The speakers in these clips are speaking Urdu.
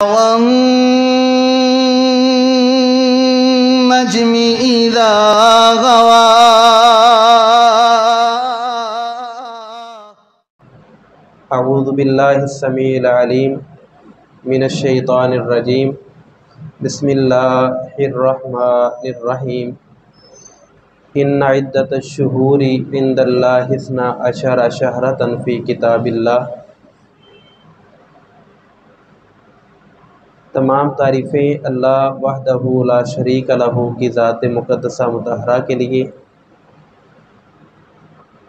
والنجم إذا غوى اعوذ باللہ السمیع العلیم من الشیطان الرجیم بسم اللہ الرحمن الرحیم ان عدۃ الشہور عند اللہ 12 شہرۃ فی کتاب اللہ۔ تمام تعریفیں اللہ وحدہ لا شریک لہ کی ذات مقدسہ مطہرہ کے لیے،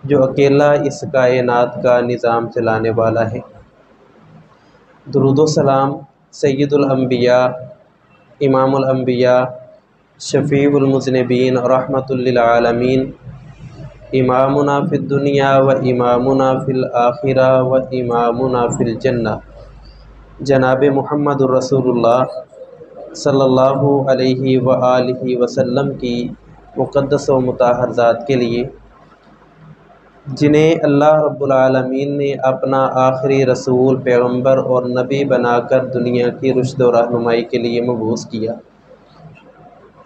جو اکیلا اس کائنات کا نظام چلانے والا ہے۔ درود و سلام سید الانبیاء، امام الانبیاء، شفیع المذنبین، رحمۃ للعالمین، امامنا فی الدنیا و امامنا فی الآخرہ و امامنا فی الجنہ، جناب محمد الرسول اللہ صلی اللہ علیہ وآلہ وسلم کی مقدس و مطہر ذات کے لیے، جنہیں اللہ رب العالمین نے اپنا آخری رسول، پیغمبر اور نبی بنا کر دنیا کی رشد و رہنمائی کے لیے مبعوث کیا۔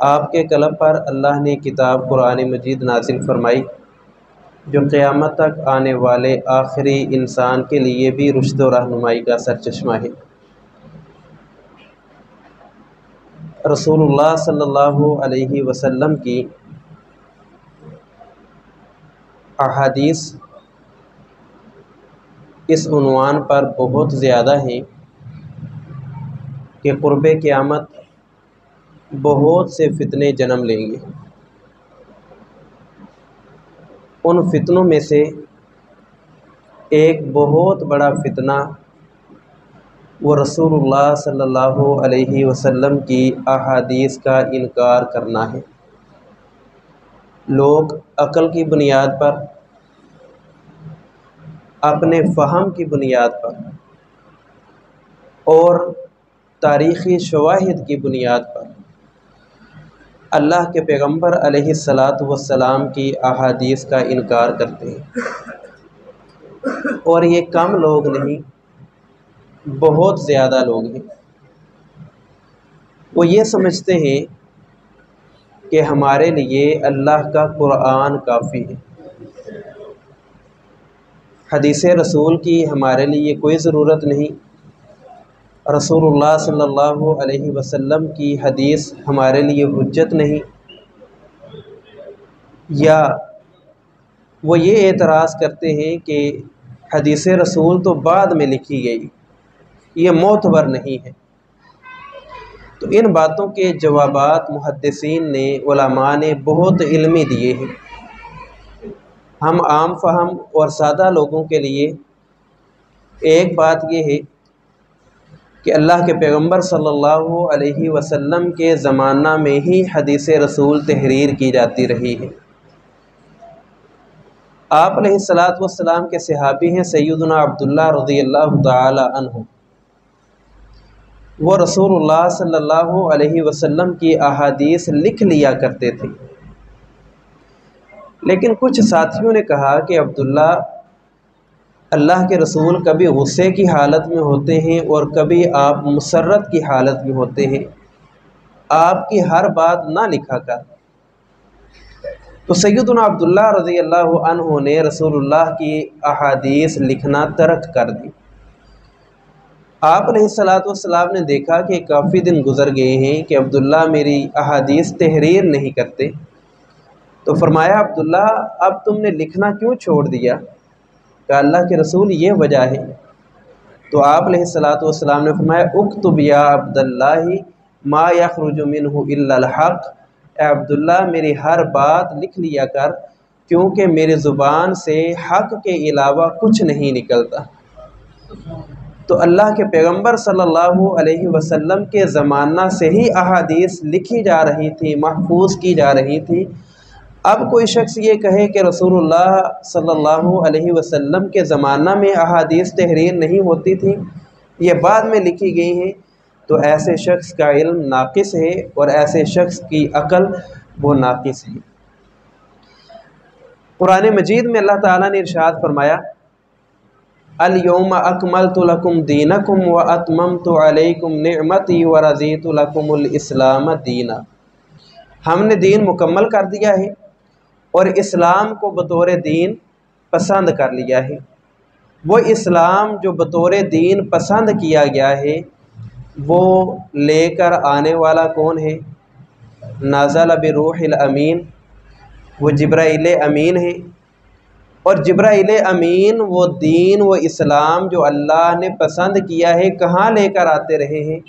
آپ کے قلب پر اللہ نے کتاب قرآن مجید نازل فرمائی، جو قیامت تک آنے والے آخری انسان کے لیے بھی رشد و رہنمائی کا سرچشمہ ہے۔ رسول اللہ صلی اللہ علیہ وسلم کی احادیث اس عنوان پر بہت زیادہ ہیں کہ قرب قیامت بہت سے فتنے جنم لیں گے۔ ان فتنوں میں سے ایک بہت بڑا فتنہ وہ رسول اللہ صلی اللہ علیہ وسلم کی احادیث کا انکار کرنا ہے۔ لوگ عقل کی بنیاد پر، اپنے فہم کی بنیاد پر اور تاریخی شواہد کی بنیاد پر اللہ کے پیغمبر علیہ الصلاۃ والسلام کی احادیث کا انکار کرتے ہیں، اور یہ کم لوگ نہیں، بہت زیادہ لوگ ہیں۔ وہ یہ سمجھتے ہیں کہ ہمارے لیے اللہ کا قرآن کافی ہے، حدیث رسول کی ہمارے لیے کوئی ضرورت نہیں، رسول اللہ صلی اللہ علیہ وسلم کی حدیث ہمارے لیے حجت نہیں، یا وہ یہ اعتراض کرتے ہیں کہ حدیث رسول تو بعد میں لکھی گئی، یہ معتبر نہیں ہے۔ تو ان باتوں کے جوابات محدثین نے، علماء نے بہت علمی دیے ہیں۔ ہم عام فہم اور سادہ لوگوں کے لیے ایک بات یہ ہے کہ اللہ کے پیغمبر صلی اللہ علیہ وسلم کے زمانہ میں ہی حدیث رسول تحریر کی جاتی رہی ہے۔ آپ علیہ السلام کے صحابی ہیں سیدنا عبداللہ رضی اللہ تعالی عنہ۔ وہ رسول اللہ صلی اللہ علیہ وسلم کی احادیث لکھ لیا کرتے تھے، لیکن کچھ ساتھیوں نے کہا کہ عبداللہ، اللہ کے رسول کبھی غصے کی حالت میں ہوتے ہیں اور کبھی آپ مسرت کی حالت میں ہوتے ہیں، آپ کی ہر بات نہ لکھا کر۔ تو سیدنا عبداللہ رضی اللہ عنہ نے رسول اللہ کی احادیث لکھنا ترک کر دی۔ آپ علیہ السلام نے دیکھا کہ کافی دن گزر گئے ہیں کہ عبداللہ میری احادیث تحریر نہیں کرتے، تو فرمایا عبداللہ، اب تم نے لکھنا کیوں چھوڑ دیا؟ کہ اللہ کے رسول یہ وجہ ہے۔ تو آپ علیہ السلام نے فرمایا اکتب یا عبداللہ ما یخرج منہ الا الحق، اے عبداللہ میری ہر بات لکھ لیا کر، کیونکہ میری زبان سے حق کے علاوہ کچھ نہیں نکلتا۔ تو اللہ کے پیغمبر صلی اللہ علیہ وسلم کے زمانہ سے ہی احادیث لکھی جا رہی تھی، محفوظ کی جا رہی تھی۔ اب کوئی شخص یہ کہے کہ رسول اللہ صلی اللہ علیہ وسلم کے زمانہ میں احادیث تحریر نہیں ہوتی تھی، یہ بعد میں لکھی گئی ہیں، تو ایسے شخص کا علم ناقص ہے اور ایسے شخص کی عقل وہ ناقص ہے۔ قرآن مجید میں اللہ تعالیٰ نے ارشاد فرمایا الیوم اکملت لکم دینکم و اتممت علیکم نعمتی و رضیت لکم الاسلام دینا۔ ہم نے دین مکمل کر دیا ہے اور اسلام کو بطور دین پسند کر لیا ہے۔ وہ اسلام جو بطور دین پسند کیا گیا ہے وہ لے کر آنے والا کون ہے؟ نازل بروح الامین، وہ جبرائیل امین ہے۔ اور جبرائیل امین وہ دین و اسلام جو اللہ نے پسند کیا ہے کہاں لے کر آتے رہے ہیں؟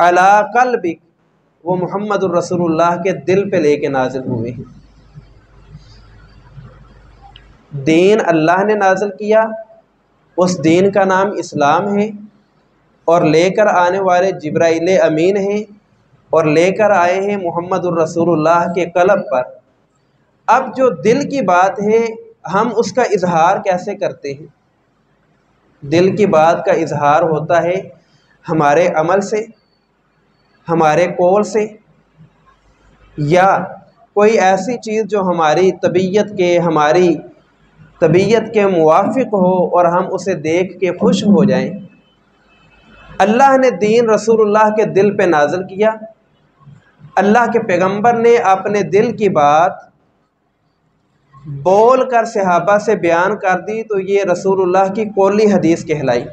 علی قلبک، وہ محمد الرسول اللہ کے دل پہ لے کے نازل ہوئے ہیں۔ دین اللہ نے نازل کیا، اس دین کا نام اسلام ہے، اور لے کر آنے والے جبرائیل امین ہیں، اور لے کر آئے ہیں محمد الرسول اللہ کے قلب پر۔ اب جو دل کی بات ہے ہم اس کا اظہار کیسے کرتے ہیں؟ دل کی بات کا اظہار ہوتا ہے ہمارے عمل سے، ہمارے قول سے، یا کوئی ایسی چیز جو ہماری طبیعت کے موافق ہو اور ہم اسے دیکھ کے خوش ہو جائیں۔ اللہ نے دین رسول اللہ کے دل پہ نازل کیا، اللہ کے پیغمبر نے اپنے دل کی بات بول کر صحابہ سے بیان کر دی تو یہ رسول اللہ کی قولی حدیث کہلائی۔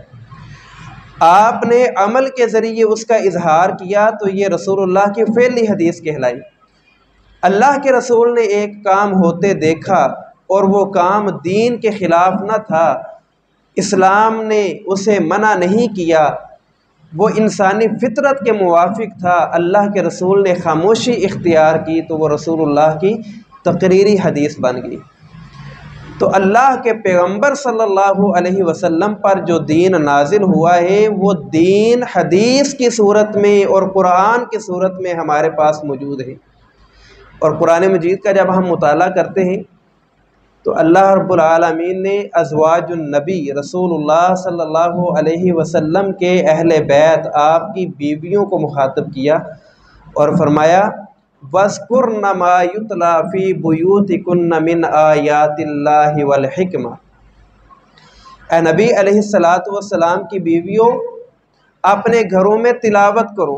آپ نے عمل کے ذریعے اس کا اظہار کیا تو یہ رسول اللہ کی فعلی حدیث کہلائی۔ اللہ کے رسول نے ایک کام ہوتے دیکھا اور وہ کام دین کے خلاف نہ تھا، اسلام نے اسے منع نہیں کیا، وہ انسانی فطرت کے موافق تھا، اللہ کے رسول نے خاموشی اختیار کی تو وہ رسول اللہ کی تقریری حدیث بن گئی۔ تو اللہ کے پیغمبر صلی اللہ علیہ وسلم پر جو دین نازل ہوا ہے وہ دین حدیث کی صورت میں اور قرآن کی صورت میں ہمارے پاس موجود ہے۔ اور قرآن مجید کا جب ہم مطالعہ کرتے ہیں تو اللہ رب العالمین نے ازواج النبی رسول اللہ صلی اللہ علیہ وسلم کے اہل بیت، آپ کی بیویوں کو مخاطب کیا اور فرمایا وَاذْكُرْنَ مَا يُتْلَى فِي بُيُوتِكُنَّ مِنْ آيَاتِ اللَّهِ وَالْحِكْمَةِ۔ اے نبی علیہ السلام کی بیویوں، اپنے گھروں میں تلاوت کرو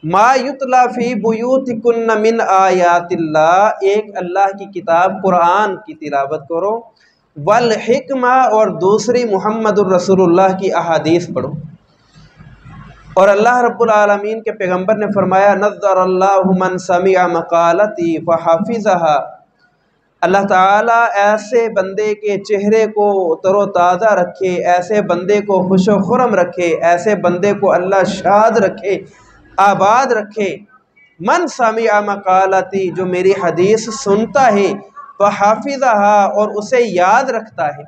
ما یتلا فی بیوتکن من آیات اللہ، ایک اللہ کی کتاب قرآن کی تلاوت کرو، والحکمہ، اور دوسری محمد الرسول اللہ کی احادیث پڑھو۔ اور اللہ رب العالمین کے پیغمبر نے فرمایا نظر اللہ من سمع مقالتی فحفظها، اللہ تعالیٰ ایسے بندے کے چہرے کو تر و تازہ رکھے، ایسے بندے کو خوش و خرم رکھے، ایسے بندے کو اللہ شاد رکھے، آباد رکھے، من سمع مقالتی، جو میری حدیث سنتا ہے، فحافظها، اور اسے یاد رکھتا ہے،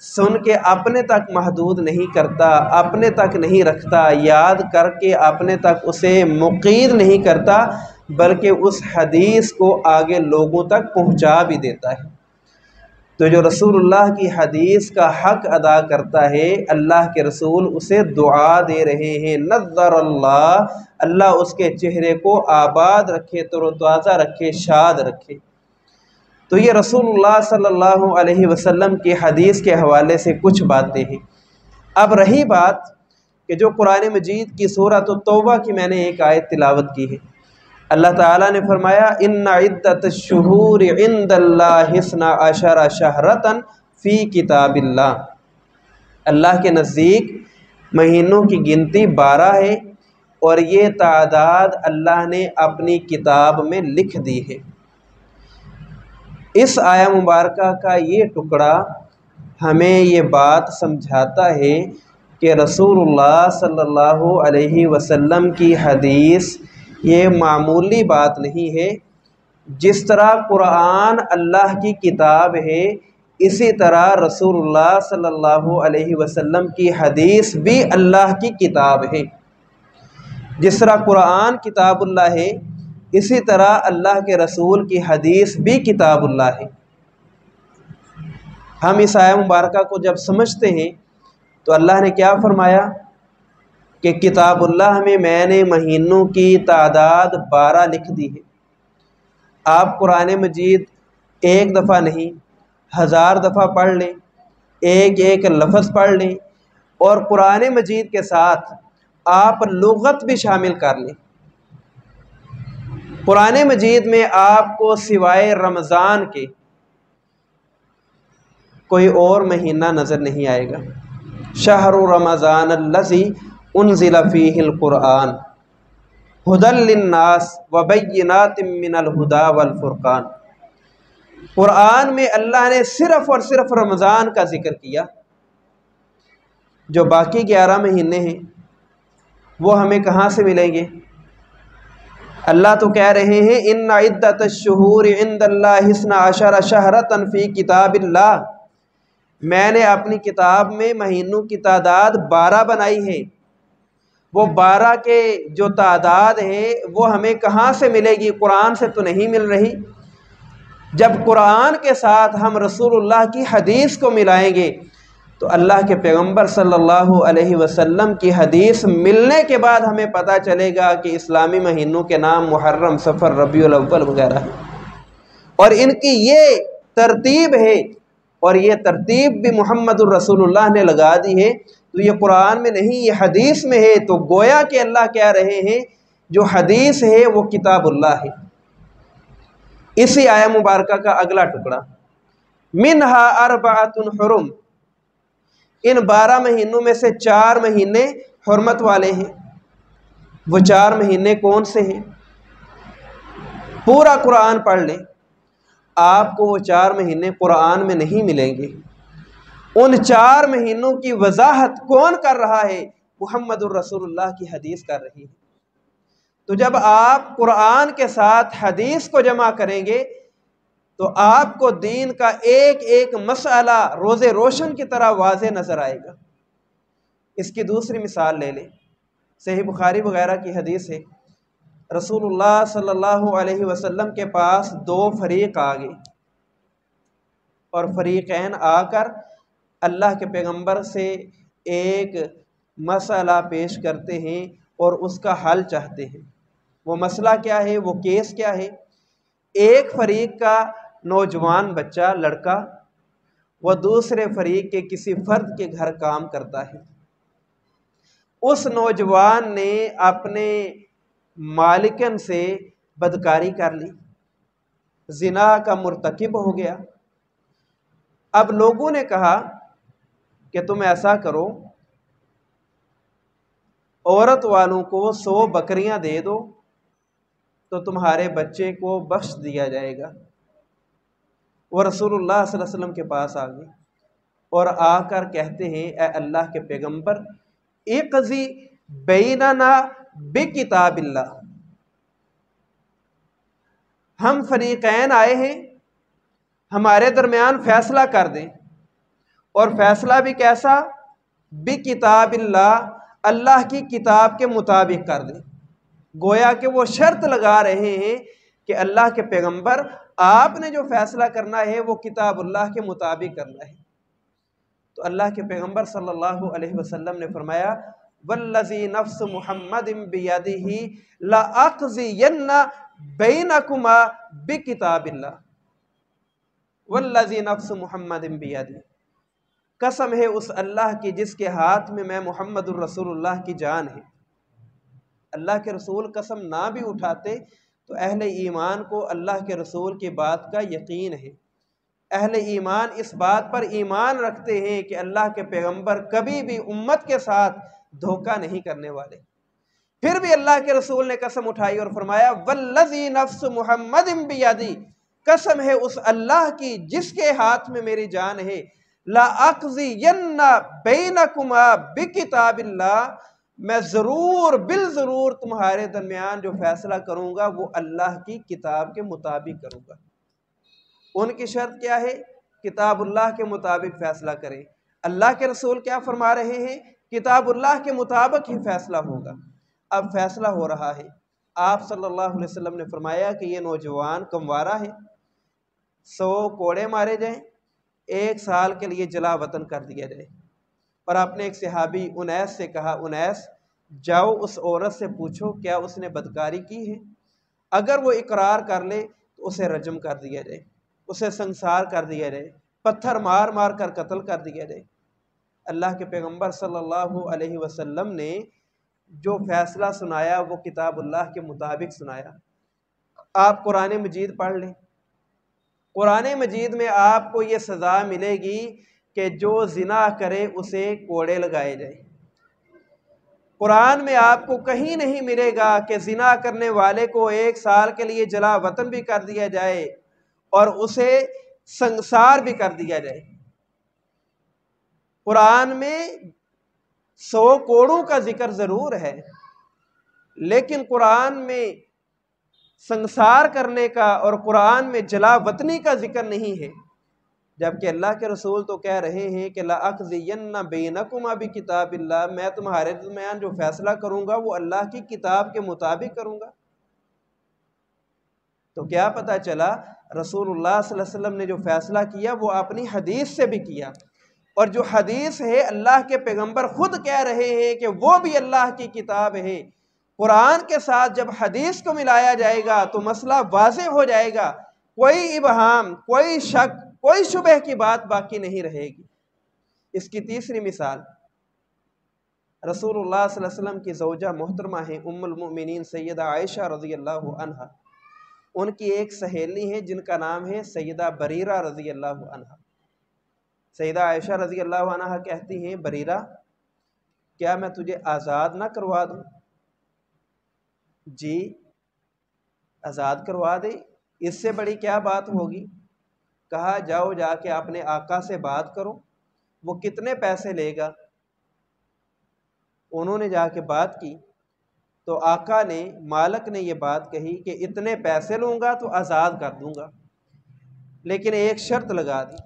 سن کے اپنے تک محدود نہیں کرتا، اپنے تک نہیں رکھتا، یاد کر کے اپنے تک اسے مقید نہیں کرتا، بلکہ اس حدیث کو آگے لوگوں تک پہنچا بھی دیتا ہے۔ تو جو رسول اللہ کی حدیث کا حق ادا کرتا ہے، اللہ کے رسول اسے دعا دے رہے ہیں نظر اللہ، اللہ اس کے چہرے کو آباد رکھے، تر و تازہ رکھے، شاد رکھے۔ تو یہ رسول اللہ صلی اللہ علیہ وسلم کی حدیث کے حوالے سے کچھ باتیں ہیں۔ اب رہی بات کہ جو قرآن مجید کی سورۃ التوبہ کی میں نے ایک آیت تلاوت کی ہے، اللہ تعالیٰ نے فرمایا ان عدت الشہور عند اللہ 12 شہرۃ فی کتاب اللہ، اللہ کے نزدیک مہینوں کی گنتی 12 ہے اور یہ تعداد اللہ نے اپنی کتاب میں لکھ دی ہے۔ اس آیہ مبارکہ کا یہ ٹکڑا ہمیں یہ بات سمجھاتا ہے کہ رسول اللہ صلی اللہ علیہ وسلم کی حدیث یہ معمولی بات نہیں ہے۔ جس طرح قرآن اللہ کی کتاب ہے، اسی طرح رسول اللہ صلی اللہ علیہ وسلم کی حدیث بھی اللہ کی کتاب ہے۔ جس طرح قرآن کتاب اللہ ہے، اسی طرح اللہ کے رسول کی حدیث بھی کتاب اللہ ہے۔ ہم اس آیہ مبارکہ کو جب سمجھتے ہیں تو اللہ نے کیا فرمایا کہ کتاب اللہ میں نے مہینوں کی تعداد 12 لکھ دی ہے۔ آپ قرآن مجید ایک دفعہ نہیں 1000 دفعہ پڑھ لیں، ایک ایک لفظ پڑھ لیں، اور قرآن مجید کے ساتھ آپ لغت بھی شامل کر لیں۔ قرآن مجید میں آپ کو سوائے رمضان کے کوئی اور مہینہ نظر نہیں آئے گا۔ شہر رمضان الذی انزل فیہ القرآن ھدی للناس وبینات من الھدی والفرقان۔ قرآن میں اللہ نے صرف اور صرف رمضان کا ذکر کیا، جو باقی 11 مہینے ہیں وہ ہمیں کہاں سے ملیں گے؟ اللہ تو کہہ رہے ہیں ان عدۃ الشہور عند اللہ 12 شہرا فی کتاب اللہ، میں نے اپنی کتاب میں مہینوں کی تعداد 12 بنائی ہے۔ وہ 12 کے جو تعداد ہے وہ ہمیں کہاں سے ملے گی؟ قرآن سے تو نہیں مل رہی۔ جب قرآن کے ساتھ ہم رسول اللہ کی حدیث کو ملائیں گے تو اللہ کے پیغمبر صلی اللہ علیہ وسلم کی حدیث ملنے کے بعد ہمیں پتہ چلے گا کہ اسلامی مہینوں کے نام محرم، صفر، ربیع الاول وغیرہ ہیں، اور ان کی یہ ترتیب ہے، اور یہ ترتیب بھی محمد الرسول اللہ نے لگا دی ہے۔ تو یہ قرآن میں نہیں، یہ حدیث میں ہے۔ تو گویا کہ اللہ کہہ رہے ہیں جو حدیث ہے وہ کتاب اللہ ہے۔ اسی آیہ مبارکہ کا اگلا ٹکڑا، منہا اربعۃ حرم، ان 12 مہینوں میں سے 4 مہینے حرمت والے ہیں۔ وہ 4 مہینے کون سے ہیں؟ پورا قرآن پڑھ لیں، آپ کو وہ 4 مہینے قرآن میں نہیں ملیں گے۔ ان 4 مہینوں کی وضاحت کون کر رہا ہے؟ محمد الرسول اللہ کی حدیث کر رہی ہے۔ تو جب آپ قرآن کے ساتھ حدیث کو جمع کریں گے تو آپ کو دین کا ایک ایک مسئلہ روز روشن کی طرح واضح نظر آئے گا۔ اس کی دوسری مثال لے لیں، صحیح بخاری وغیرہ کی حدیث ہے، رسول اللہ صلی اللہ علیہ وسلم کے پاس 2 فریق آ گئے، اور فریقین آ کر اللہ کے پیغمبر سے ایک مسئلہ پیش کرتے ہیں اور اس کا حل چاہتے ہیں۔ وہ مسئلہ کیا ہے؟ وہ کیس کیا ہے؟ ایک فریق کا نوجوان بچہ لڑکا وہ دوسرے فریق کے کسی فرد کے گھر کام کرتا ہے۔ اس نوجوان نے اپنے مالکن سے بدکاری کر لی، زنا کا مرتکب ہو گیا۔ اب لوگوں نے کہا کہ تم ایسا کرو، عورت والوں کو 100 بکریاں دے دو تو تمہارے بچے کو بخش دیا جائے گا۔ وہ رسول اللہ صلی اللہ علیہ وسلم کے پاس آ گئے اور آ کر کہتے ہیں اے اللہ کے پیغمبر، اقضی بیننا بکتاب اللہ، ہم فریقین آئے ہیں، ہمارے درمیان فیصلہ کر دیں، اور فیصلہ بھی کیسا؟ بکتاب اللہ، اللہ کی کتاب کے مطابق کر دیں۔ گویا کہ وہ شرط لگا رہے ہیں کہ اللہ کے پیغمبر آپ نے جو فیصلہ کرنا ہے وہ کتاب اللہ کے مطابق کرنا ہے۔ تو اللہ کے پیغمبر صلی اللہ علیہ وسلم نے فرمایا والذی نفس محمد بیدہ لأقضین بینکما بکتاب اللہ، والذی نفس محمد بیدہ، قسم ہے اس اللہ کی جس کے ہاتھ میں محمد الرسول اللہ کی جان ہے۔ اللہ کے رسول قسم نہ بھی اٹھاتے تو اہل ایمان کو اللہ کے رسول کی بات کا یقین ہے۔ اہل ایمان اس بات پر ایمان رکھتے ہیں کہ اللہ کے پیغمبر کبھی بھی امت کے ساتھ دھوکہ نہیں کرنے والے۔ پھر بھی اللہ کے رسول نے قسم اٹھائی اور فرمایا والذی نفس محمد بیدہ، قسم ہے اس اللہ کی جس کے ہاتھ میں میری جان ہے، لأقضین بینکما بکتاب اللہ، میں ضرور بالضرور تمہارے درمیان جو فیصلہ کروں گا وہ اللہ کی کتاب کے مطابق کروں گا۔ ان کی شرط کیا ہے؟ کتاب اللہ کے مطابق فیصلہ کریں۔ اللہ کے رسول کیا فرما رہے ہیں؟ کتاب اللہ کے مطابق ہی فیصلہ ہوگا۔ اب فیصلہ ہو رہا ہے، آپ صلی اللہ علیہ وسلم نے فرمایا کہ یہ نوجوان کموارہ ہے، 100 کوڑے مارے جائیں، 1 سال کے لیے جلا وطن کر دیا جائے۔ اور آپ نے ایک صحابی انیس سے کہا انیس جاؤ اس عورت سے پوچھو کیا اس نے بدکاری کی ہے، اگر وہ اقرار کر لے تو اسے رجم کر دیا جائے، اسے سنسار کر دیا جائے، پتھر مار مار کر قتل کر دیا جائے۔ اللہ کے پیغمبر صلی اللہ علیہ وسلم نے جو فیصلہ سنایا وہ کتاب اللہ کے مطابق سنایا۔ آپ قرآن مجید پڑھ لیں، قرآن مجید میں آپ کو یہ سزا ملے گی کہ جو زنا کرے اسے کوڑے لگائے جائیں۔ قرآن میں آپ کو کہیں نہیں ملے گا کہ زنا کرنے والے کو 1 سال کے لیے جلا وطن بھی کر دیا جائے اور اسے سنگسار بھی کر دیا جائے۔ قرآن میں 100 کوڑوں کا ذکر ضرور ہے، لیکن قرآن میں سنگسار کرنے کا اور قرآن میں جلا وطنی کا ذکر نہیں ہے، جبکہ اللہ کے رسول تو کہہ رہے ہیں کہ لَأَقْضِيَنَّ بَيْنَكُمَا بِكِتَابِ اللَّهِ، میں تمہارے درمیان جو فیصلہ کروں گا وہ اللہ کی کتاب کے مطابق کروں گا۔ تو کیا پتہ چلا رسول اللہ صلی اللہ علیہ وسلم نے جو فیصلہ کیا وہ اپنی حدیث سے بھی کیا، اور جو حدیث ہے اللہ کے پیغمبر خود کہہ رہے ہیں کہ وہ بھی اللہ کی کتاب ہے۔ قرآن کے ساتھ جب حدیث کو ملایا جائے گا تو مسئلہ واضح ہو جائے گا، کوئی ابہام، کوئی شک، کوئی شبہ کی بات باقی نہیں رہے گی۔ اس کی تیسری مثال رسول اللہ صلی اللہ علیہ وسلم کی زوجہ محترمہ ہیں ام المؤمنین سیدہ عائشہ رضی اللہ عنہا۔ ان کی ایک سہیلی ہے جن کا نام ہے سیدہ بریرہ رضی اللہ عنہا۔ سیدہ عائشہ رضی اللہ عنہا کہتی ہیں، بریرہ کیا میں تجھے آزاد نہ کروا دوں؟ جی آزاد کروا دے، اس سے بڑی کیا بات ہوگی؟ کہا جاؤ جا کے اپنے آقا سے بات کرو، وہ کتنے پیسے لے گا؟ انہوں نے جا کے بات کی تو آقا نے، مالک نے یہ بات کہی کہ اتنے پیسے لوں گا تو آزاد کر دوں گا، لیکن ایک شرط لگا دی،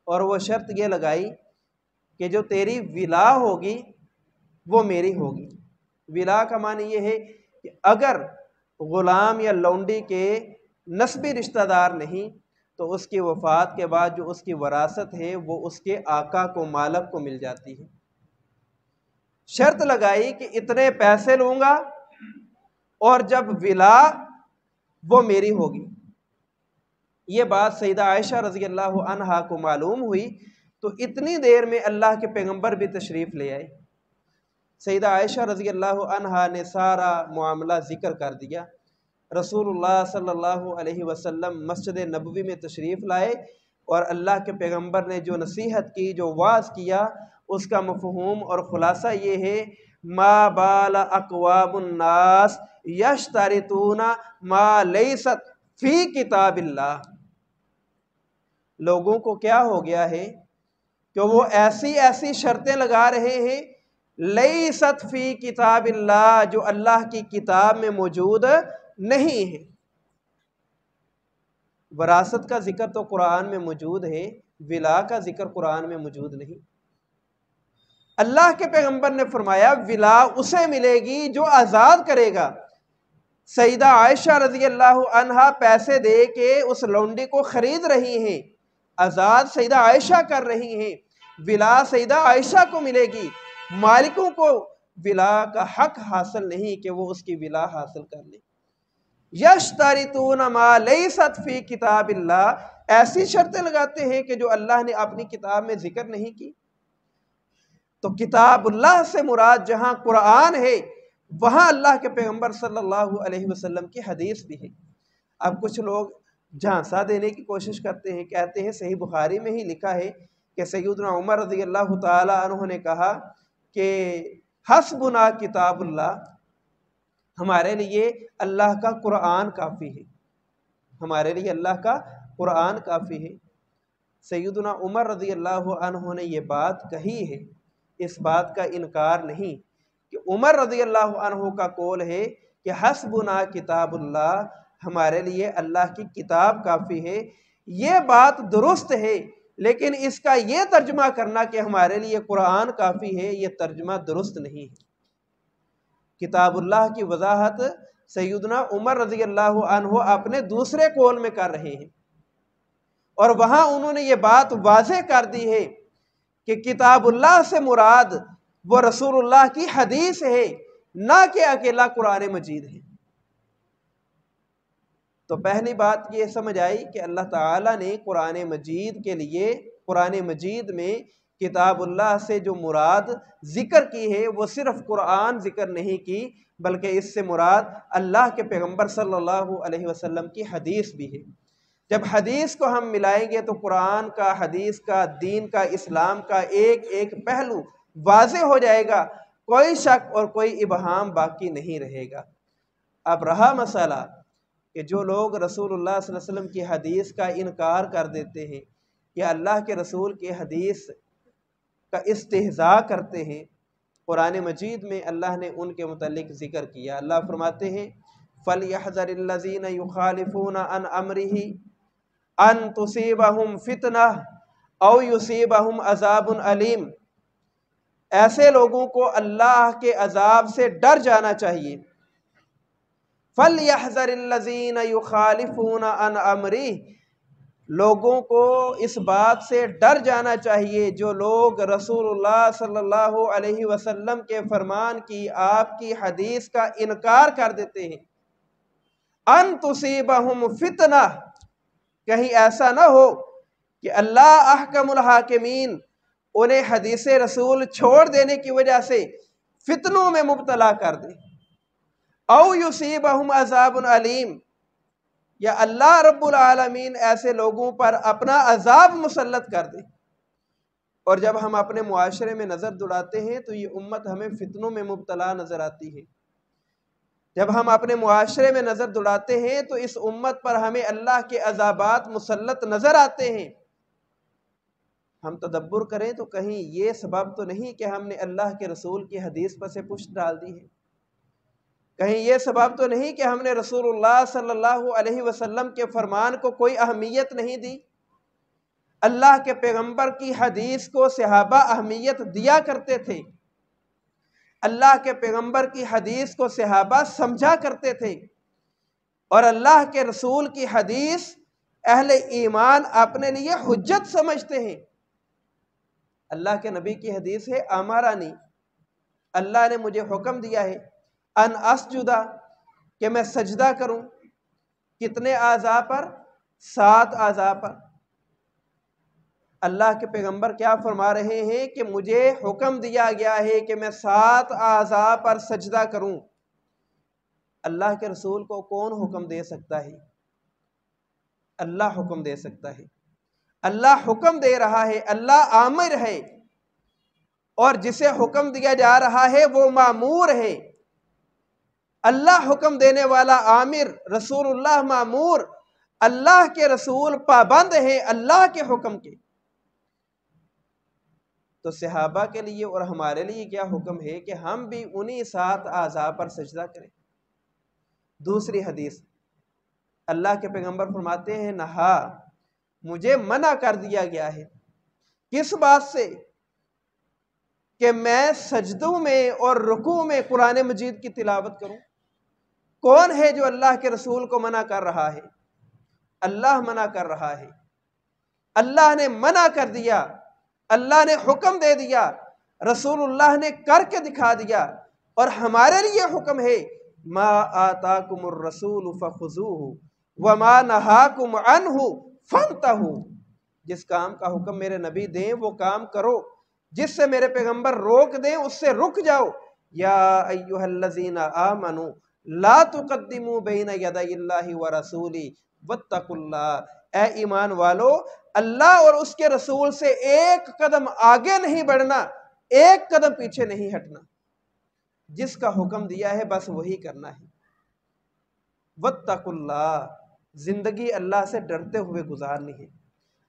اور وہ شرط یہ لگائی کہ جو تیری ولا ہوگی وہ میری ہوگی۔ ولا کا معنی یہ ہے کہ اگر غلام یا لونڈی کے نسبی رشتہ دار نہیں تو اس کی وفات کے بعد جو اس کی وراثت ہے وہ اس کے آقا کو، مالک کو مل جاتی ہے۔ شرط لگائی کہ اتنے پیسے لوں گا اور جب ولا وہ میری ہوگی۔ یہ بات سیدہ عائشہ رضی اللہ عنہا کو معلوم ہوئی تو اتنی دیر میں اللہ کے پیغمبر بھی تشریف لے آئے۔ سیدہ عائشہ رضی اللہ عنہا نے سارا معاملہ ذکر کر دیا۔ رسول اللہ صلی اللہ علیہ وسلم مسجد نبوی میں تشریف لائے اور اللہ کے پیغمبر نے جو نصیحت کی، جو واعظ کیا، اس کا مفہوم اور خلاصہ یہ ہے، ما بال اقوام الناس یشترطون ما لیست فی کتاب اللہ۔ لوگوں کو کیا ہو گیا ہے کہ وہ ایسی ایسی شرطیں لگا رہے ہیں لیست فی کتاب اللہ، جو اللہ کی کتاب میں موجود نہیں ہے۔ وراثت کا ذکر تو قرآن میں موجود ہے، ولا کا ذکر قرآن میں موجود نہیں۔ اللہ کے پیغمبر نے فرمایا ولا اسے ملے گی جو آزاد کرے گا۔ سیدہ عائشہ رضی اللہ عنہا پیسے دے کے اس لونڈی کو خرید رہی ہیں، آزاد سیدہ عائشہ کر رہی ہیں، ولا سیدہ عائشہ کو ملے گی۔ مالکوں کو ولا کا حق حاصل نہیں کہ وہ اس کی ولا حاصل کر لیں۔ یشترطون ما لیست فی کتاب اللہ، ایسی شرطیں لگاتے ہیں کہ جو اللہ نے اپنی کتاب میں ذکر نہیں کی۔ تو کتاب اللہ سے مراد جہاں قرآن ہے وہاں اللہ کے پیغمبر صلی اللہ علیہ وسلم کی حدیث بھی ہے۔ اب کچھ لوگ جھانسا دینے کی کوشش کرتے ہیں، کہتے ہیں صحیح بخاری میں ہی لکھا ہے کہ سیدنا عمر رضی اللہ تعالی عنہ نے کہا کہ حسبنا کتاب اللہ، ہمارے لیے اللہ کا قرآن کافی ہے، ہمارے لیے اللہ کا قرآن کافی ہے۔ سیدنا عمر رضی اللہ عنہ نے یہ بات کہی ہے، اس بات کا انکار نہیں کہ عمر رضی اللہ عنہ کا قول ہے کہ حسبنا کتاب اللہ، ہمارے لیے اللہ کی کتاب کافی ہے۔ یہ بات درست ہے، لیکن اس کا یہ ترجمہ کرنا کہ ہمارے لیے قرآن کافی ہے، یہ ترجمہ درست نہیں ہے۔ کتاب اللہ کی وضاحت سیدنا عمر رضی اللہ عنہ اپنے دوسرے قول میں کر رہے ہیں، اور وہاں انہوں نے یہ بات واضح کر دی ہے کہ کتاب اللہ سے مراد وہ رسول اللہ کی حدیث ہے، نہ کہ اکیلا قرآن مجید ہے۔ تو پہلی بات یہ سمجھ آئی کہ اللہ تعالیٰ نے قرآن مجید کے لیے قرآن مجید میں کتاب اللہ سے جو مراد ذکر کی ہے وہ صرف قرآن ذکر نہیں کی، بلکہ اس سے مراد اللہ کے پیغمبر صلی اللہ علیہ وسلم کی حدیث بھی ہے۔ جب حدیث کو ہم ملائیں گے تو قرآن کا، حدیث کا، دین کا، اسلام کا ایک ایک پہلو واضح ہو جائے گا، کوئی شک اور کوئی ابہام باقی نہیں رہے گا۔ اب رہا مسئلہ کہ جو لوگ رسول اللہ صلی اللہ علیہ وسلم کی حدیث کا انکار کر دیتے ہیں یا اللہ کے رسول کی حدیث کا استہزاء کرتے ہیں، قرآن مجید میں اللہ نے ان کے متعلق ذکر کیا۔ اللہ فرماتے ہیں فَلْيَحْذَرِ الَّذِينَ يُخَالِفُونَ عَنْ أَمْرِهِ أَن تُصِيبَهُمْ فِتْنَةٌ أَوْ يُصِيبَهُمْ عَذَابٌ أَلِيمٌ۔ ایسے لوگوں کو اللہ کے عذاب سے ڈر جانا چاہیے۔ فَلْيَحْذَرِ الَّذِينَ يُخَالِفُونَ عَنْ أَمْرِهِ، لوگوں کو اس بات سے ڈر جانا چاہیے جو لوگ رسول اللہ صلی اللہ علیہ وسلم کے فرمان کی، آپ کی حدیث کا انکار کر دیتے ہیں۔ ان تصیبہم فتنہ، کہیں ایسا نہ ہو کہ اللہ احکم الحاکمین انہیں حدیث رسول چھوڑ دینے کی وجہ سے فتنوں میں مبتلا کر دے، او یصیبہم عذاب علیم، یا اللہ رب العالمین ایسے لوگوں پر اپنا عذاب مسلط کر دے۔ اور جب ہم اپنے معاشرے میں نظر دوڑاتے ہیں تو یہ امت ہمیں فتنوں میں مبتلا نظر آتی ہے۔ جب ہم اپنے معاشرے میں نظر دوڑاتے ہیں تو اس امت پر ہمیں اللہ کے عذابات مسلط نظر آتے ہیں۔ ہم تدبر کریں تو کہیں یہ سبب تو نہیں کہ ہم نے اللہ کے رسول کی حدیث پر سے پشت ڈال دی ہے، کہیں یہ سبب تو نہیں کہ ہم نے رسول اللہ صلی اللہ علیہ وسلم کے فرمان کو کوئی اہمیت نہیں دی۔ اللہ کے پیغمبر کی حدیث کو صحابہ اہمیت دیا کرتے تھے، اللہ کے پیغمبر کی حدیث کو صحابہ سمجھا کرتے تھے، اور اللہ کے رسول کی حدیث اہل ایمان اپنے لیے حجت سمجھتے ہیں۔ اللہ کے نبی کی حدیث ہے امرانی، اللہ نے مجھے حکم دیا ہے ان اسجدہ، کہ میں سجدہ کروں، کتنے اعضاء پر؟ 7 اعضاء پر۔ اللہ کے پیغمبر کیا فرما رہے ہیں کہ مجھے حکم دیا گیا ہے کہ میں 7 اعضاء پر سجدہ کروں۔ اللہ کے رسول کو کون حکم دے سکتا ہے؟ اللہ حکم دے سکتا ہے۔ اللہ حکم دے رہا ہے، اللہ آمر ہے، اور جسے حکم دیا جا رہا ہے وہ مامور ہے۔ اللہ حکم دینے والا عامر، رسول اللہ مامور، اللہ کے رسول پابند ہیں اللہ کے حکم کے۔ تو صحابہ کے لیے اور ہمارے لیے کیا حکم ہے کہ ہم بھی انہی 7 اعضاء پر سجدہ کریں۔ دوسری حدیث اللہ کے پیغمبر فرماتے ہیں نہا، مجھے منع کر دیا گیا ہے، کس بات سے؟ کہ میں سجدوں میں اور رکوع میں قرآن مجید کی تلاوت کروں۔ کون ہے جو اللہ کے رسول کو منع کر رہا ہے؟ اللہ منع کر رہا ہے۔ اللہ نے منع کر دیا، اللہ نے حکم دے دیا، رسول اللہ نے کر کے دکھا دیا، اور ہمارے لیے حکم ہے ما آتاکم الرسول فخذوہ وما نہاکم عنہ فانتہوا، جس کام کا حکم میرے نبی دیں وہ کام کرو، جس سے میرے پیغمبر روک دیں اس سے رک جاؤ۔ یا ایہا الذین آمنوا لا تقدموا بین یدی اللہ ورسولہ واتقوا اللہ، اے ایمان والو اللہ اور اس کے رسول سے ایک قدم آگے نہیں بڑھنا، ایک قدم پیچھے نہیں ہٹنا، جس کا حکم دیا ہے بس وہی کرنا ہے۔ واتقوا اللہ، زندگی اللہ سے ڈرتے ہوئے گزارنی ہے۔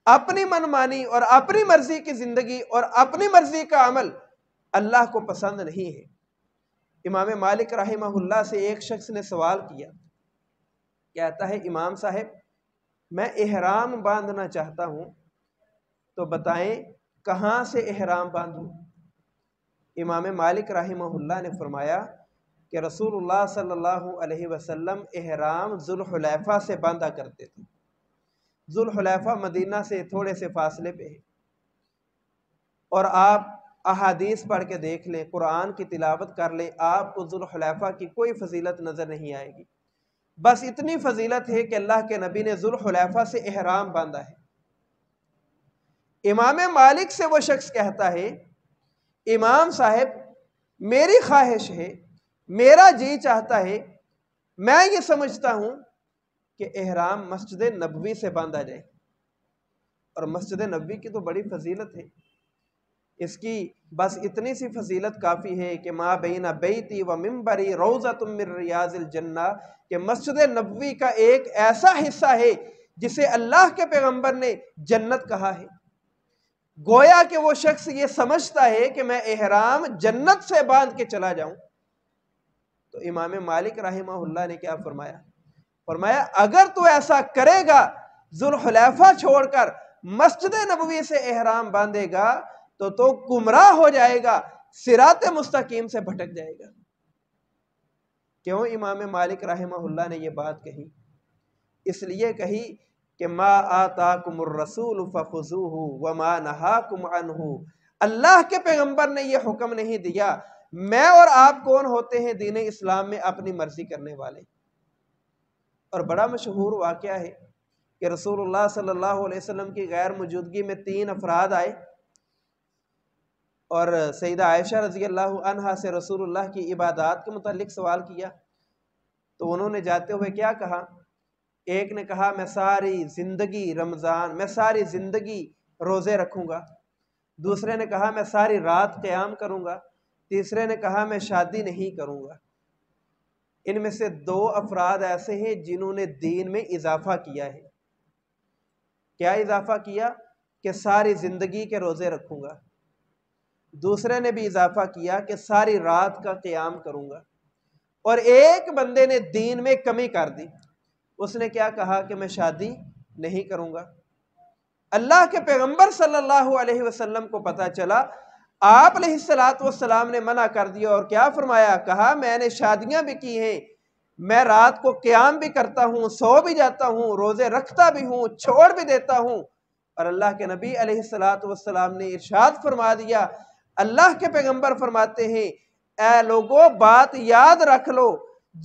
اپنی منمانی اور اپنی مرضی کی زندگی اور اپنی مرضی کا عمل اللہ کو پسند نہیں ہے۔ امام مالک رحمہ اللہ سے ایک شخص نے سوال کیا، کہتا ہے امام صاحب میں احرام باندھنا چاہتا ہوں تو بتائیں کہاں سے احرام باندھوں؟ امام مالک رحمہ اللہ نے فرمایا کہ رسول اللہ صلی اللہ علیہ وسلم احرام ذوالحلیفہ سے باندھا کرتے تھے۔ ذوالحلیفہ مدینہ سے تھوڑے سے فاصلے پہ ہے، اور آپ احادیث پڑھ کے دیکھ لیں، قرآن کی تلاوت کر لیں، آپ کو ذوالحلیفہ کی کوئی فضیلت نظر نہیں آئے گی۔ بس اتنی فضیلت ہے کہ اللہ کے نبی نے ذوالحلیفہ سے احرام باندھا ہے۔ امام مالک سے وہ شخص کہتا ہے امام صاحب میری خواہش ہے، میرا جی چاہتا ہے، میں یہ سمجھتا ہوں کہ احرام مسجد نبوی سے باندھا جائے، اور مسجد نبوی کی تو بڑی فضیلت ہے، اس کی بس اتنی سی فضیلت کافی ہے کہ ما بین بیتی و منبری روضۃ من ریاض الجنہ، کہ مسجد نبوی کا ایک ایسا حصہ ہے جسے اللہ کے پیغمبر نے جنت کہا ہے۔ گویا کہ وہ شخص یہ سمجھتا ہے کہ میں احرام جنت سے باندھ کے چلا جاؤں۔ تو امام مالک رحمہ اللہ نے کیا فرمایا؟ فرمایا اگر تو ایسا کرے گا، ذوالحلیفہ چھوڑ کر مسجد نبوی سے احرام باندھے گا تو گمراہ ہو جائے گا، صراط مستقیم سے بھٹک جائے گا۔ کیوں امام مالک رحمہ اللہ نے یہ بات کہی؟ اس لیے کہی کہ ما آتاکم الرسول فخذوہ وما نہاکم عنہ، اللہ کے پیغمبر نے یہ حکم نہیں دیا۔ میں اور آپ کون ہوتے ہیں دین اسلام میں اپنی مرضی کرنے والے؟ اور بڑا مشہور واقعہ ہے کہ رسول اللہ صلی اللہ علیہ وسلم کی غیر موجودگی میں 3 افراد آئے اور سیدہ عائشہ رضی اللہ عنہا سے رسول اللہ کی عبادات کے متعلق سوال کیا، تو انہوں نے جاتے ہوئے کیا کہا؟ ایک نے کہا میں ساری زندگی رمضان، میں ساری زندگی روزے رکھوں گا، دوسرے نے کہا میں ساری رات قیام کروں گا، تیسرے نے کہا میں شادی نہیں کروں گا۔ ان میں سے 2 افراد ایسے ہیں جنہوں نے دین میں اضافہ کیا ہے۔ کیا اضافہ کیا؟ کہ ساری زندگی کے روزے رکھوں گا۔ دوسرے نے بھی اضافہ کیا کہ ساری رات کا قیام کروں گا۔ اور ایک بندے نے دین میں کمی کر دی، اس نے کیا کہا کہ میں شادی نہیں کروں گا۔ اللہ کے پیغمبر صلی اللہ علیہ وسلم کو پتہ چلا، آپ علیہ السلام نے منع کر دیا، اور کیا فرمایا؟ کہا میں نے شادیاں بھی کی ہیں، میں رات کو قیام بھی کرتا ہوں، سو بھی جاتا ہوں، روزے رکھتا بھی ہوں، چھوڑ بھی دیتا ہوں۔ اور اللہ کے نبی علیہ السلام نے ارشاد فرما دیا، اللہ کے پیغمبر فرماتے ہیں اے لوگوں بات یاد رکھ لو،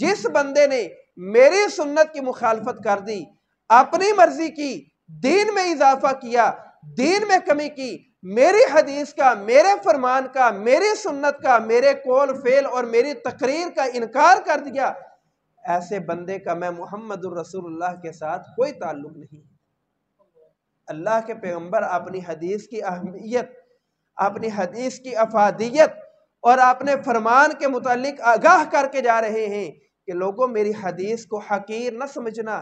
جس بندے نے میری سنت کی مخالفت کر دی، اپنی مرضی کی، دین میں اضافہ کیا، دین میں کمی کی، میری حدیث کا، میرے فرمان کا، میری سنت کا، میرے قول فعل اور میری تقریر کا انکار کر دیا، ایسے بندے کا میں محمد الرسول اللہ کے ساتھ کوئی تعلق نہیں۔ اللہ کے پیغمبر اپنی حدیث کی اہمیت، اپنی حدیث کی افادیت اور اپنے فرمان کے متعلق آگاہ کر کے جا رہے ہیں کہ لوگوں میری حدیث کو حقیر نہ سمجھنا،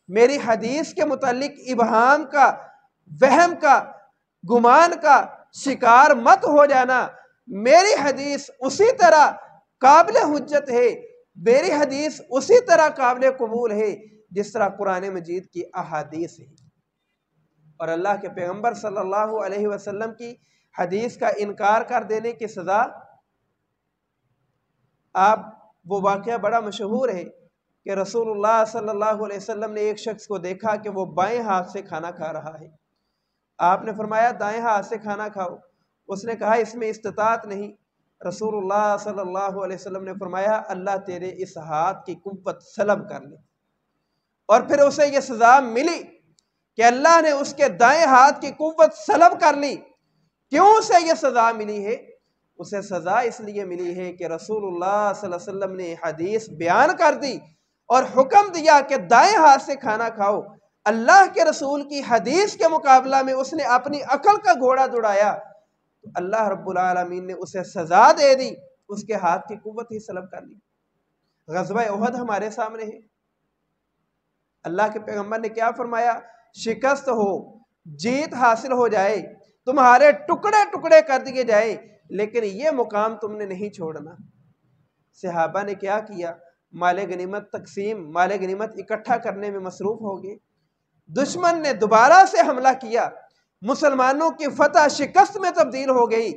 میری حدیث کے متعلق ابہام کا، وہم کا، گمان کا شکار مت ہو جانا۔ میری حدیث اسی طرح قابل حجت ہے، میری حدیث اسی طرح قابل قبول ہے جس طرح قرآن مجید کی احادیث ہے۔ اور اللہ کے پیغمبر صلی اللہ علیہ وسلم کی حدیث کا انکار کر دینے کی سزا، وہ واقعہ بڑا مشہور ہے کہ رسول اللہ صلی اللہ علیہ وسلم نے ایک شخص کو دیکھا کہ وہ بائیں ہاتھ سے کھانا کھا رہا ہے۔ آپ نے فرمایا دائیں ہاتھ سے کھانا کھاؤ، اس نے کہا اس میں استطاعت نہیں۔ رسول اللہ صلی اللہ علیہ وسلم نے فرمایا اللہ تیرے اس ہاتھ کی قوت سلب کر لے۔ اور پھر اسے یہ سزا ملی کہ اللہ نے اس کے دائیں ہاتھ کی قوت سلب کر لی۔ کیوں اسے یہ سزا ملی ہے؟ اسے سزا اس لیے ملی ہے کہ رسول اللہ صلی اللہ علیہ وسلم نے حدیث بیان کر دی اور حکم دیا کہ دائیں ہاتھ سے کھانا کھاؤ۔ اللہ کے رسول کی حدیث کے مقابلہ میں اس نے اپنی عقل کا گھوڑا دوڑایا، تو اللہ رب العالمین نے اسے سزا دے دی، اس کے ہاتھ کی قوت ہی سلب کر لی۔ غزوہ احد ہمارے سامنے ہے، اللہ کے پیغمبر نے کیا فرمایا؟ شکست ہو، جیت حاصل ہو جائے، تمہارے ٹکڑے ٹکڑے کر دیے جائیں، لیکن یہ مقام تم نے نہیں چھوڑنا۔ صحابہ نے کیا کیا؟ مال غنیمت تقسیم، مال غنیمت اکٹھا کرنے میں مصروف ہو گئے۔ دشمن نے دوبارہ سے حملہ کیا، مسلمانوں کی فتح شکست میں تبدیل ہو گئی۔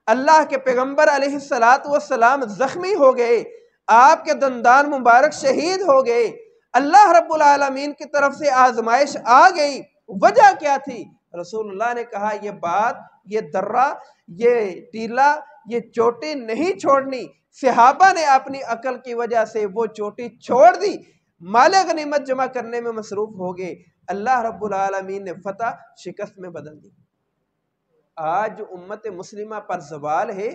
اللہ کے پیغمبر علیہ السلام زخمی ہو گئے، آپ کے دندان مبارک شہید ہو گئے۔ اللہ رب العالمین کی طرف سے آزمائش آ گئی۔ وجہ کیا تھی؟ رسول اللہ نے کہا یہ بات، یہ درہ، یہ ٹیلا، یہ چوٹی نہیں چھوڑنی۔ صحابہ نے اپنی عقل کی وجہ سے وہ چوٹی چھوڑ دی۔ مال غنیمت جمع کرنے میں مصروف ہو گئے، اللہ رب العالمین نے فتح شکست میں بدل دی۔ آج جو امت مسلمہ پر زوال ہے،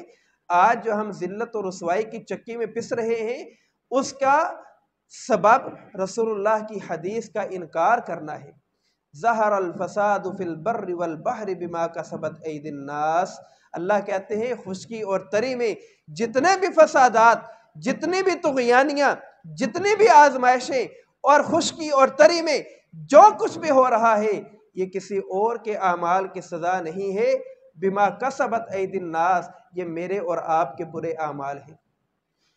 آج جو ہم ذلت و رسوائی کی چکی میں پس رہے ہیں، اس کا سبب رسول اللہ کی حدیث کا انکار کرنا ہے۔ ظہر الفساد فی البر والبحر بما کسبت ایدی الناس، اللہ کہتے ہیں خشکی اور تری میں جتنے بھی فسادات، جتنی بھی طغیانیاں، جتنی بھی آزمائشیں، اور خشکی اور تری میں جو کچھ بھی ہو رہا ہے، یہ کسی اور کے اعمال کی سزا نہیں ہے، بما کسبت ایدی الناس، یہ میرے اور آپ کے برے اعمال ہیں۔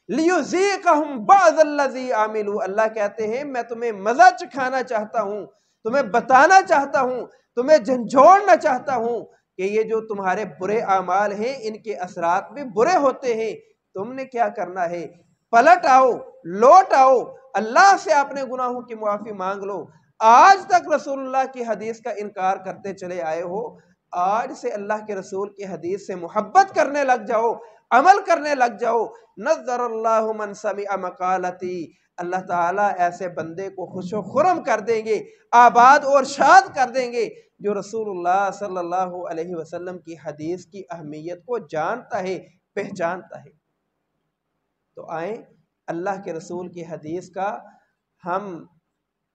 لیذیقہم بعض الذی عملوا، اللہ کہتے ہیں میں تمہیں مزہ چکھانا چاہتا ہوں، تمہیں بتانا چاہتا ہوں، تمہیں جھنجھوڑنا چاہتا ہوں کہ یہ جو تمہارے برے اعمال ہیں ان کے اثرات بھی برے ہوتے ہیں۔ تم نے کیا کرنا ہے؟ پلٹ آؤ، لوٹ آؤ، اللہ سے اپنے گناہوں کی معافی مانگ لو۔ آج تک رسول اللہ کی حدیث کا انکار کرتے چلے آئے ہو، آج سے اللہ کے رسول کی حدیث سے محبت کرنے لگ جاؤ، عمل کرنے لگ جاؤ۔ نظر اللہ من سمع مقالتی، اللہ تعالیٰ ایسے بندے کو خوش و خرم کر دیں گے، آباد اور شاد کر دیں گے جو رسول اللہ صلی اللہ علیہ وسلم کی حدیث کی اہمیت کو جانتا ہے، پہچانتا ہے۔ تو آئیں اللہ کے رسول کی حدیث کا ہم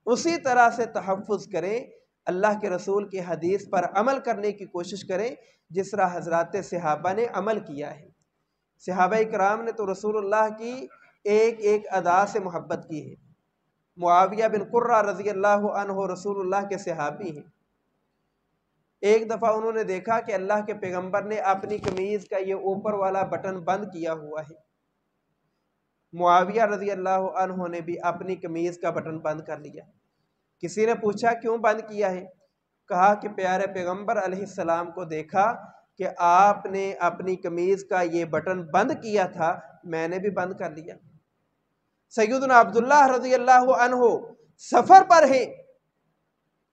اسی طرح سے تحفظ کریں، اللہ کے رسول کی حدیث پر عمل کرنے کی کوشش کریں جس طرح حضرات صحابہ نے عمل کیا ہے۔ صحابہ کرام نے تو رسول اللہ کی ایک ایک ادا سے محبت کی ہے۔ معاویہ بن قرہ رضی اللہ عنہ رسول اللہ کے صحابی ہیں۔ ایک دفعہ انہوں نے دیکھا کہ اللہ کے پیغمبر نے اپنی قمیض کا یہ اوپر والا بٹن بند کیا ہوا ہے۔ معاویہ رضی اللہ عنہ نے بھی اپنی قمیض کا بٹن بند کر لیا۔ کسی نے پوچھا کیوں بند کیا ہے؟ کہا کہ پیارے پیغمبر علیہ السلام کو دیکھا کہ آپ نے اپنی قمیض کا یہ بٹن بند کیا تھا، میں نے بھی بند کر لیا۔ سیدنا عبداللہ رضی اللہ عنہ سفر پر ہیں،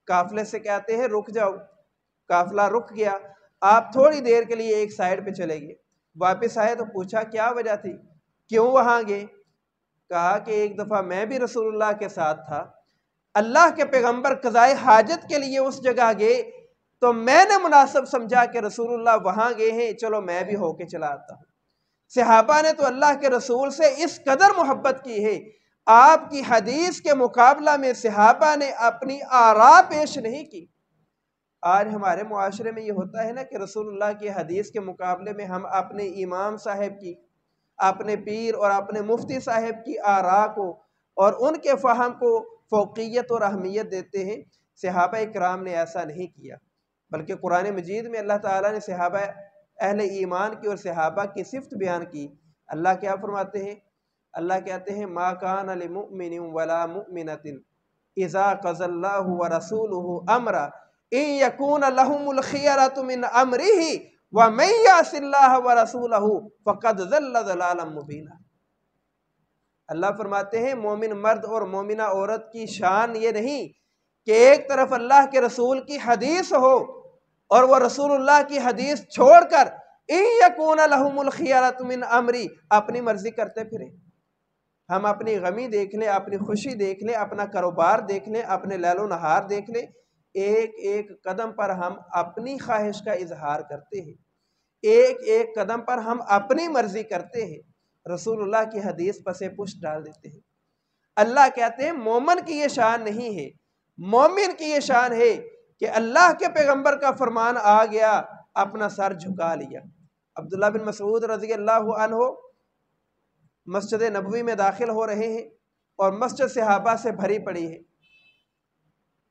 قافلے سے کہتے ہیں رک جاؤ، قافلہ رک گیا، آپ تھوڑی دیر کے لیے ایک سائیڈ پہ چلے گئے، واپس آئے تو پوچھا کیا وجہ تھی، کیوں وہاں گئے؟ کہا کہ ایک دفعہ میں بھی رسول اللہ کے ساتھ تھا، اللہ کے پیغمبر قضائے حاجت کے لیے اس جگہ گئے تو میں نے مناسب سمجھا کہ رسول اللہ وہاں گئے ہیں، چلو میں بھی ہو کے چلا آتا ہوں۔ صحابہ نے تو اللہ کے رسول سے اس قدر محبت کی ہے، آپ کی حدیث کے مقابلہ میں صحابہ نے اپنی آراء پیش نہیں کی۔ آج ہمارے معاشرے میں یہ ہوتا ہے نا کہ رسول اللہ کی حدیث کے مقابلے میں ہم اپنے امام صاحب کی، اپنے پیر اور اپنے مفتی صاحب کی آراء کو اور ان کے فہم کو فوقیت اور اہمیت دیتے ہیں۔ صحابہ کرام نے ایسا نہیں کیا، بلکہ قرآن مجید میں اللہ تعالیٰ نے صحابہ اہل ایمان کی اور صحابہ کی صفت بیان کی۔ اللہ کیا فرماتے ہیں؟ اللہ کہتے ہیں ما کان لمؤمن ولا مؤمنۃ اذا قضى الله ورسوله امرا ان يكون لهم الخيرة من امره ومن يعص الله ورسوله فقد ضل ضلالا مبینا۔ اللہ فرماتے ہیں مومن مرد اور مومنہ عورت کی شان یہ نہیں کہ ایک طرف اللہ کے رسول کی حدیث ہو اور وہ رسول اللہ کی حدیث چھوڑ کر ان یکون لہم الخیارۃ من امری اپنی مرضی کرتے پھریں۔ ہم اپنی غمی دیکھ لیں، اپنی خوشی دیکھ لیں، اپنا کاروبار دیکھ لیں، اپنے لیل و نہار دیکھ لیں، ایک ایک قدم پر ہم اپنی خواہش کا اظہار کرتے ہیں، ایک ایک قدم پر ہم اپنی مرضی کرتے ہیں، رسول اللہ کی حدیث پسے پشت ڈال دیتے ہیں۔ اللہ کہتے ہیں مومن کی یہ شان نہیں ہے، مومن کی یہ شان ہے کہ اللہ کے پیغمبر کا فرمان آ گیا اپنا سر جھکا لیا۔ عبداللہ بن مسعود رضی اللہ عنہ مسجد نبوی میں داخل ہو رہے ہیں اور مسجد صحابہ سے بھری پڑی ہے۔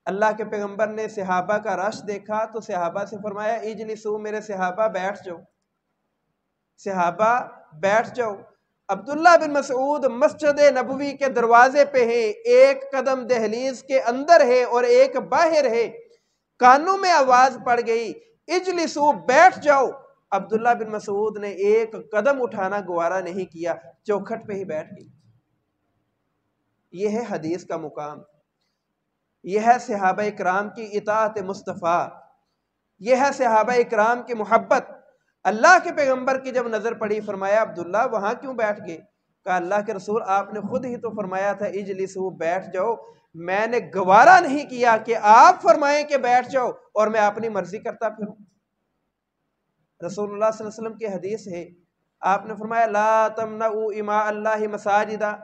اللہ کے پیغمبر نے صحابہ کا رش دیکھا تو صحابہ سے فرمایا اجلسو، میرے صحابہ بیٹھ جاؤ، صحابہ بیٹھ جاؤ۔ عبداللہ بن مسعود مسجد نبوی کے دروازے پہ ہیں، ایک قدم دہلیز کے اندر ہے اور ایک باہر ہے، کانوں میں آواز پڑ گئی اجلسو، بیٹھ جاؤ۔ عبداللہ بن مسعود نے ایک قدم اٹھانا گوارا نہیں کیا، چوکھٹ پہ ہی بیٹھ گئی۔ یہ ہے حدیث کا مقام، یہ ہے صحابہ اکرام کی اطاعت مصطفیٰ، یہ ہے صحابہ اکرام کی محبت۔ اللہ کے پیغمبر کی جب نظر پڑی فرمایا عبداللہ وہاں کیوں بیٹھ گئے؟ کہا اللہ کے رسول آپ نے خود ہی تو فرمایا تھا اجلسوا بیٹھ جاؤ، میں نے گوارا نہیں کیا کہ آپ فرمائیں کہ بیٹھ جاؤ اور میں اپنی مرضی کرتا پھروں۔ رسول اللہ صلی اللہ علیہ وسلم کی حدیث ہے، آپ نے فرمایا لا تمنعوا اماء اللہ مساجدہ،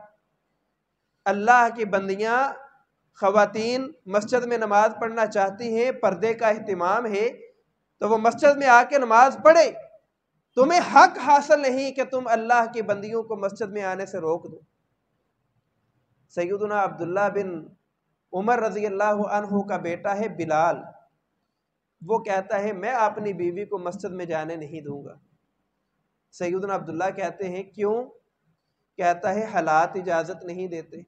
اللہ کی بندیاں خواتین مسجد میں نماز پڑھنا چاہتی ہیں، پردے کا اہتمام ہے تو وہ مسجد میں آ کے نماز پڑھے، تمہیں حق حاصل نہیں کہ تم اللہ کی بندیوں کو مسجد میں آنے سے روک دو۔ سیدنا عبداللہ بن عمر رضی اللہ عنہ کا بیٹا ہے بلال، وہ کہتا ہے میں اپنی بیوی کو مسجد میں جانے نہیں دوں گا۔ سیدنا عبداللہ کہتے ہیں کیوں؟ کہتا ہے حالات اجازت نہیں دیتے،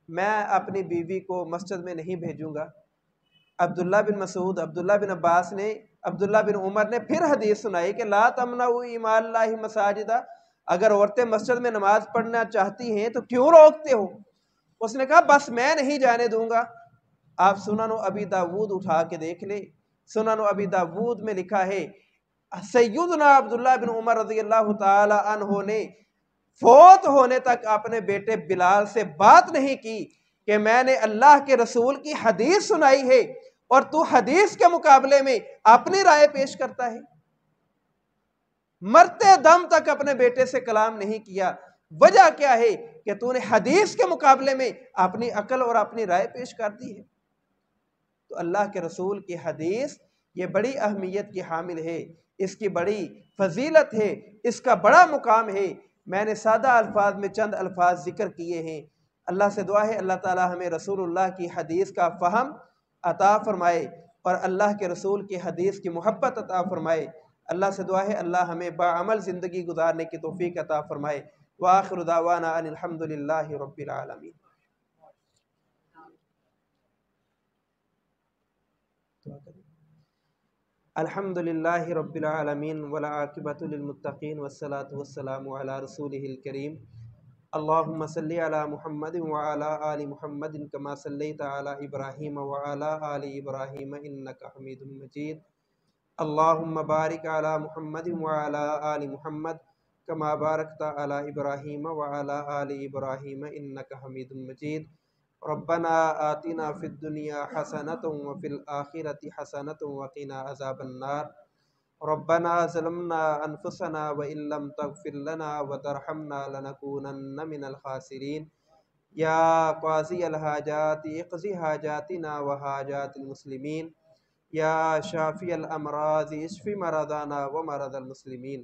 میں اپنی بیوی کو مسجد میں نہیں بھیجوں گا۔ عبداللہ بن مسعود، عبداللہ بن عباس نے، عبداللہ بن عمر نے پھر حدیث سنائی کہ لا تمنعوا اماء اللہ مساجدہ، اگر عورتیں مسجد میں نماز پڑھنا چاہتی ہیں تو کیوں روکتے ہو؟ اس نے کہا بس میں نہیں جانے دوں گا۔ آپ سنن ابی داود اٹھا کے دیکھ لیں، سنن ابی داود میں لکھا ہے سیدنا عبداللہ بن عمر رضی اللہ تعالی عنہ نے فوت ہونے تک اپنے بیٹے بلال سے بات نہیں کی کہ میں نے اللہ کے رسول کی حدیث سنائی ہے اور تو حدیث کے مقابلے میں اپنی رائے پیش کرتا ہے۔ مرتے دم تک اپنے بیٹے سے کلام نہیں کیا۔ وجہ کیا ہے کہ تو نے حدیث کے مقابلے میں اپنی عقل اور اپنی رائے پیش کر دی ہے۔ تو اللہ کے رسول کی حدیث یہ بڑی اہمیت کی حامل ہے، اس کی بڑی فضیلت ہے، اس کا بڑا مقام ہے۔ میں نے سادہ الفاظ میں چند الفاظ ذکر کیے ہیں۔ اللہ سے دعا ہے اللہ تعالی ہمیں رسول اللہ کی حدیث کا فہم عطا فرمائے اور اللہ کے رسول کی حدیث کی محبت عطا فرمائے۔ اللہ سے دعا ہے اللہ ہمیں باعمل زندگی گزارنے کی توفیق عطا فرمائے۔ وآخر دعوانا ان الحمد للہ رب العالمین۔ الحمد للہ رب العالمین والعاقبۃ للمتقین والصلاة والسلام علی رسولہ الکریم۔ اللہم صلی علی محمد وعلی آل محمد کما صلیت علی ابراہیم وعلی آل ابراہیم انک حمید مجید۔ اللہم بارک علی محمد وعلی آل محمد کما بارکت علی ابراہیم وعلی آل ابراہیم انک حمید مجید۔ ربنا آتنا فی الدنیا حسنۃ وفی الآخرۃ حسنۃ وقنا عذاب النار۔ ربنا ظلمنا انفسنا وان لم تغفر لنا وترحمنا لنکونن من الخاسرین۔ یا قاضی الحاجات اقضی حاجاتنا وحاجات المسلمین۔ یا شافی الامراض اشف مرضانا ومرض المسلمین۔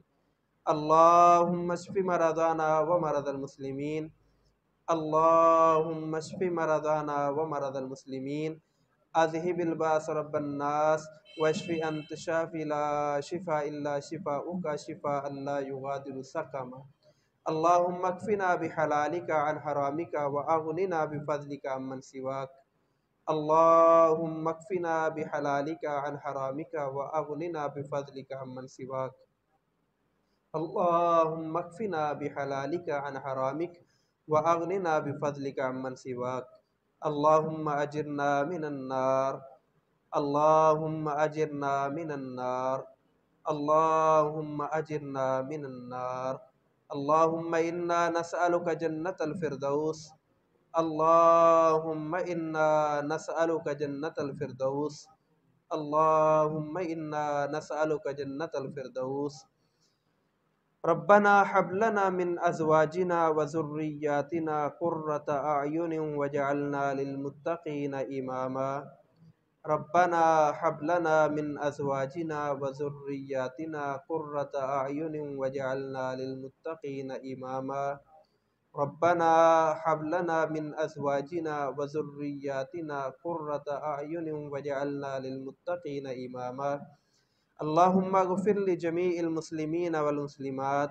اللہم اشف مرضانا ومرض المسلمین۔ اللہم اشف مرضانا ومرض المسلمین۔ اذہب الباس رب الناس واشف انت شافی لا شفاء الا شفاؤک شفاء لا یغادر سقما۔ اللہم اکفنا بحلالک عن حرامک واغننا بفضلک عمن سواک۔ اللہم اکفنا بحلالک عن حرامک واغننا بفضلک عمن سواک۔ اللہم اکفنا بحلالک عن حرامک واغننا بفضلک عمن سواک۔ اللہم اجرنا من النار۔ اللہم اجرنا من النار۔ اللہم اجرنا من النار۔ اللہم انا نسألک جنت الفردوس۔ اللہم انا نسألک جنت الفردوس۔ اللہم انا نسألک جنت الفردوس۔ ربنا حب لنا من ازواجنا وذرياتنا قرة اعین واجعلنا للمتقین اماما۔ ربنا حب لنا من ازواجنا وذرياتنا قرة اعین واجعلنا للمتقین اماما۔ ربنا حب لنا من ازواجنا وذرياتنا قرة اعین واجعلنا للمتقین اماما۔ اللہم اغفر لجمیع المسلمین والمسلمات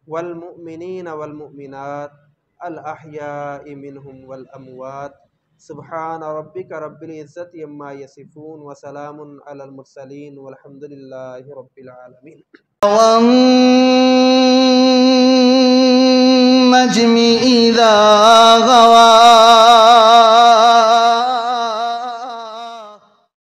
والمؤمنین والمؤمنات الاحیاء منہم والاموات۔ سبحان ربک رب العزت عما یصفون وسلام علی المرسلین والحمد للہ رب العالمین۔ والنجم إذا غوى